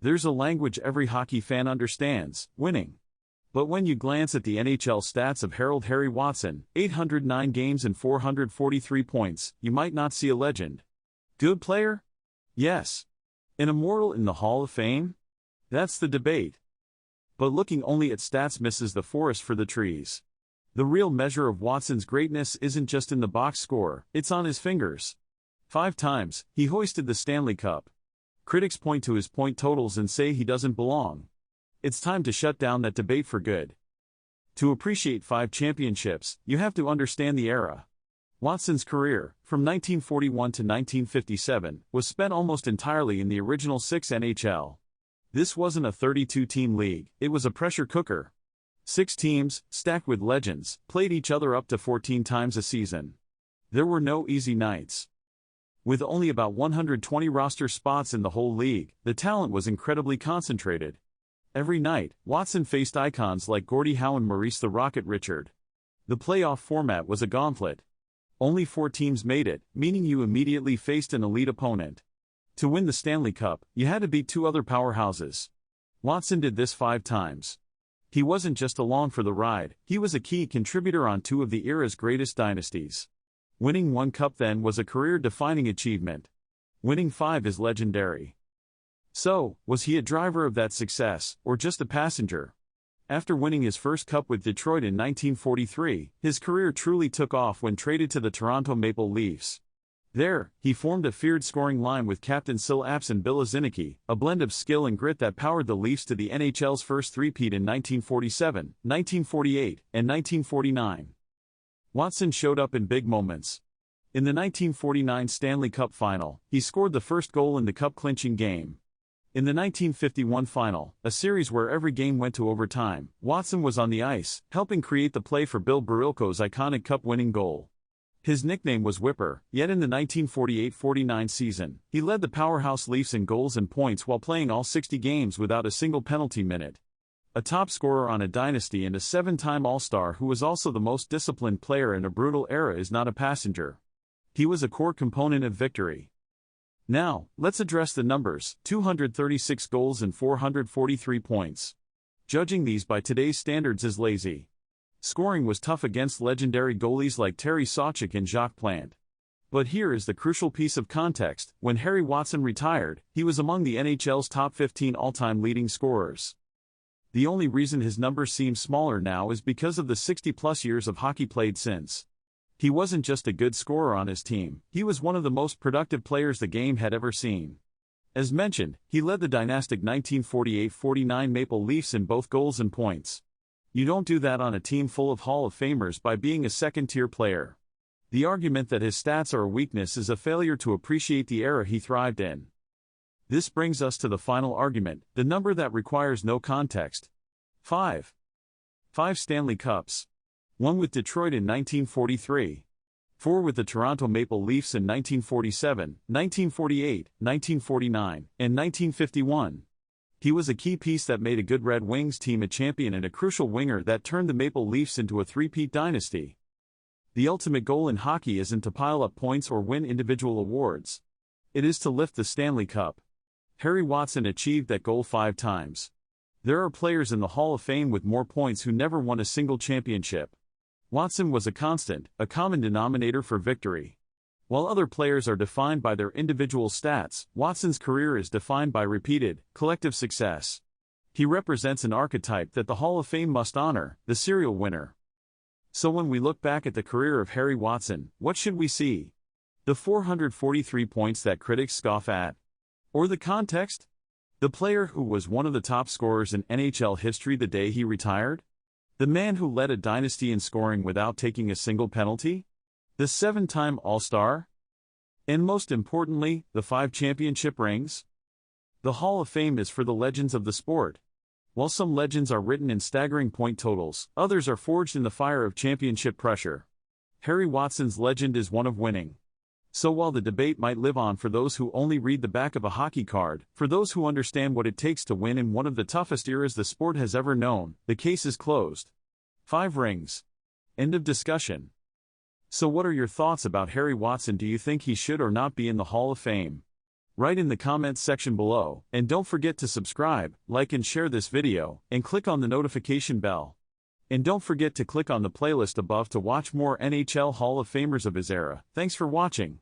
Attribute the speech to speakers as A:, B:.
A: There's a language every hockey fan understands: winning. But when you glance at the NHL stats of Harry Watson, 809 games and 443 points, you might not see a legend. Good player? Yes. An immortal in the Hall of Fame? That's the debate. But looking only at stats misses the forest for the trees. The real measure of Watson's greatness isn't just in the box score, it's on his fingers. 5 times, he hoisted the Stanley Cup. Critics point to his point totals and say he doesn't belong. It's time to shut down that debate for good. To appreciate 5 championships, you have to understand the era. Watson's career, from 1941 to 1957, was spent almost entirely in the original 6 NHL. This wasn't a 32-team league, it was a pressure cooker. 6 teams, stacked with legends, played each other up to 14 times a season. There were no easy nights. With only about 120 roster spots in the whole league, the talent was incredibly concentrated. Every night, Watson faced icons like Gordie Howe and Maurice the Rocket Richard. The playoff format was a gauntlet. Only 4 teams made it, meaning you immediately faced an elite opponent. To win the Stanley Cup, you had to beat 2 other powerhouses. Watson did this 5 times. He wasn't just along for the ride, he was a key contributor on 2 of the era's greatest dynasties. Winning 1 cup then was a career-defining achievement. Winning 5 is legendary. So, was he a driver of that success, or just a passenger? After winning his first cup with Detroit in 1943, his career truly took off when traded to the Toronto Maple Leafs. There, he formed a feared scoring line with Captain Sil Apps and Bill Zinnicki, a blend of skill and grit that powered the Leafs to the NHL's first three-peat in 1947, 1948, and 1949. Watson showed up in big moments. In the 1949 Stanley Cup Final, he scored the first goal in the cup-clinching game. In the 1951 Final, a series where every game went to overtime, Watson was on the ice, helping create the play for Bill Barilko's iconic cup-winning goal. His nickname was Whipper, yet in the 1948-49 season, he led the powerhouse Leafs in goals and points while playing all 60 games without a single penalty minute. A top scorer on a dynasty and a 7-time All-Star who was also the most disciplined player in a brutal era is not a passenger. He was a core component of victory. Now, let's address the numbers: 236 goals and 443 points. Judging these by today's standards is lazy. Scoring was tough against legendary goalies like Terry Sawchuk and Jacques Plante. But here is the crucial piece of context: when Harry Watson retired, he was among the NHL's top 15 all-time leading scorers. The only reason his numbers seem smaller now is because of the 60-plus years of hockey played since. He wasn't just a good scorer on his team, he was one of the most productive players the game had ever seen. As mentioned, he led the dynastic 1948-49 Maple Leafs in both goals and points. You don't do that on a team full of Hall of Famers by being a second-tier player. The argument that his stats are a weakness is a failure to appreciate the era he thrived in. This brings us to the final argument, the number that requires no context. 5. 5 Stanley Cups. 1 with Detroit in 1943. 4 with the Toronto Maple Leafs in 1947, 1948, 1949, and 1951. He was a key piece that made a good Red Wings team a champion and a crucial winger that turned the Maple Leafs into a three-peat dynasty. The ultimate goal in hockey isn't to pile up points or win individual awards. It is to lift the Stanley Cup. Harry Watson achieved that goal 5 times. There are players in the Hall of Fame with more points who never won a single championship. Watson was a constant, a common denominator for victory. While other players are defined by their individual stats, Watson's career is defined by repeated, collective success. He represents an archetype that the Hall of Fame must honor, the serial winner. So when we look back at the career of Harry Watson, what should we see? The 443 points that critics scoff at? Or the context? The player who was one of the top scorers in NHL history the day he retired? The man who led a dynasty in scoring without taking a single penalty? The 7-time All-Star? And most importantly, the 5 championship rings? The Hall of Fame is for the legends of the sport. While some legends are written in staggering point totals, others are forged in the fire of championship pressure. Harry Watson's legend is one of winning. So while the debate might live on for those who only read the back of a hockey card, for those who understand what it takes to win in one of the toughest eras the sport has ever known, the case is closed. 5 rings. End of discussion. So what are your thoughts about Harry Watson? Do you think he should or not be in the Hall of Fame? Write in the comments section below, and don't forget to subscribe, like and share this video, and click on the notification bell. And don't forget to click on the playlist above to watch more NHL Hall of Famers of his era. Thanks for watching.